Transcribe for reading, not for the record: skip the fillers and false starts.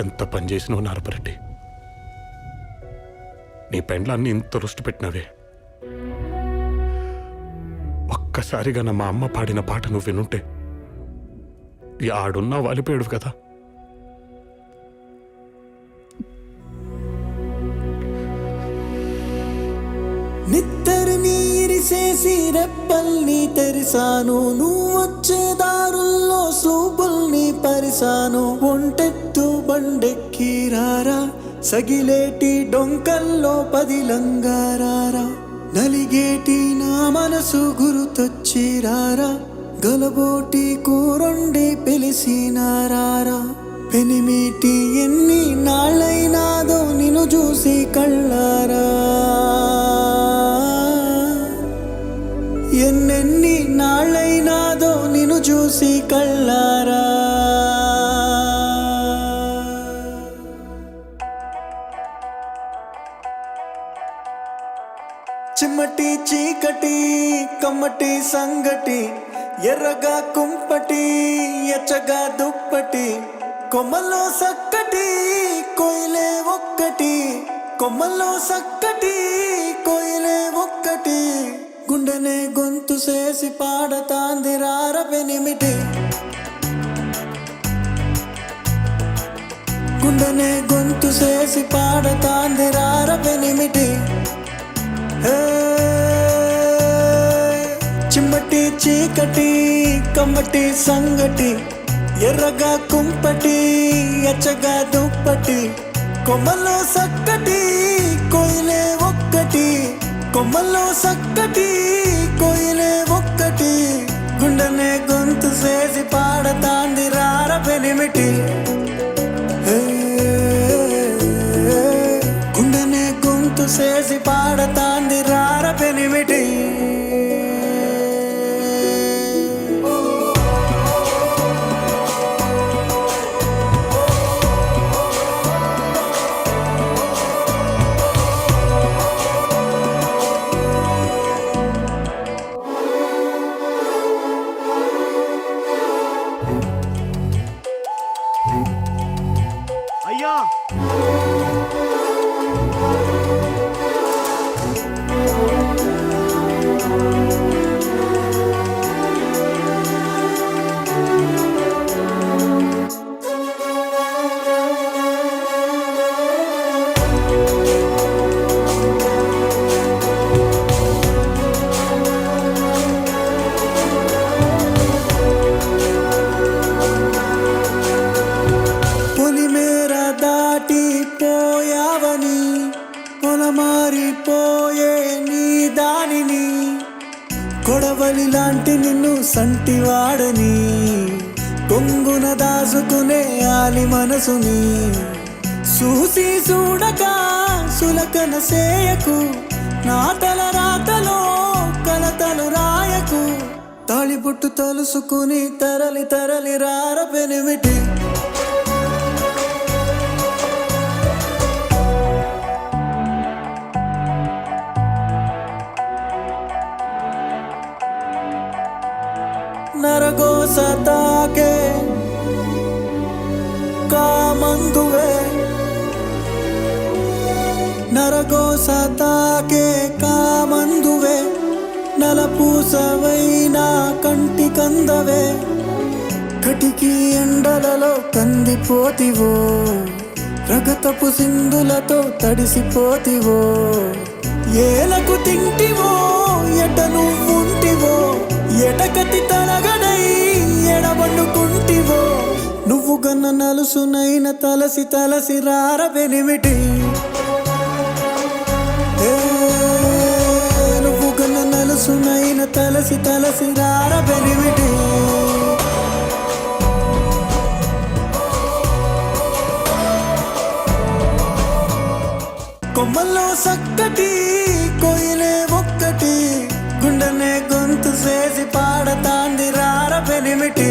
ఎంత పని చేసినావు నారపరెడ్డి. నీ పెండ్లాన్ని ఇంత రుష్టి పెట్టినవే. ఒక్కసారిగా మా అమ్మ పాడిన పాట నువ్వు వినుంటే ఈ ఆడున్నా వాలిపోయాడు కదా. నిద్దరిని ఇరిసేసి రెప్పల్ని తెరిసాను, నువ్వొచ్చే దారుల్లో సూపుల్ని పరిసాను. ఒంటెత్తు బండెక్కి రారా, సగిలేటి డొంకల్లో పదిలంగారారా. నలిగేటి నా మనసు గురుతొచ్చి రారా, గలబోటి కూరొండి పిలిసినారారా. పెనిమిటి ఎన్ని నాళ్ళైనాదో నిన్ను చూసి కళ్ళారా, ఎన్నెన్ని నాళ్ళైనాదో నిన్ను చూసి కళ్ళారా. చిమ్మటి చీకటి కమ్మటి సంగటి, ఎర్రగా కుంపటి ఎచ్చగా దుప్పటి. కొమ్మల్లో సక్కటి కోయిలే ఒక్కటి, కొమ్మల్లో సక్కటి కోయిలే ఒక్కటి. గుండెనే గొంతు చేసి పాడతాంది రార పెనిమిటి, గుండెనే గొంతు చేసి పాడతాంది రార పెనిమిటి. చిమ్మటి చీకటి కమ్మటి సంగటి, ఎర్రగా కుంపటి ఎచ్చగా దుప్పటి. కొమ్మల్లో సక్కటి కోయిలే ఒక్కటి, కొమ్మల్లో సక్కటి కోయిలే ఒక్కటి. గుండెనే గొంతు చేసి పాడతాంది రార పెనిమిటి, గుండెనే గొంతు చేసి పాడతాంది రార పెనిమిటి. అయ్యా పోయావని పొలమారిపోయే నీ దానిని, కొడవలి లాంటి నిన్ను సంటివాడని, పొంగున దాసుకునే ఆలి మనసుని. చూసి చూడక సులకన సేయకు, నా తల రాతలో కలతలు రాయకు. తాళిబొట్టు తలుసుకుని తరలి తరలి రార పెనిమిటి, నరగోస తాకే కామందువే, నరగోస తాకే కామందువే. నలపూసవైనా కంటి కందవే, కటికి ఎండలలో కందిపోతివో, రగతపు సింధులతో తడిసిపోతివో. ఏలకు తింటివో ఎట నువ్వుంటివో, ఎటకతి తలగడై ఎడబండుకుంటివో. నువ్వు గన్న నలుసునైన తలసి తలసి రార పెనిమిటి, నువ్వు గన్న నలుసునైన తలసి తలసి రార పెనిమిటి. కొమ్మల్లో సక్కటి కోయిలే ఒక్కటి, గుండెనే గొంతు చేసి పాడతాంది రార పెనిమిటి.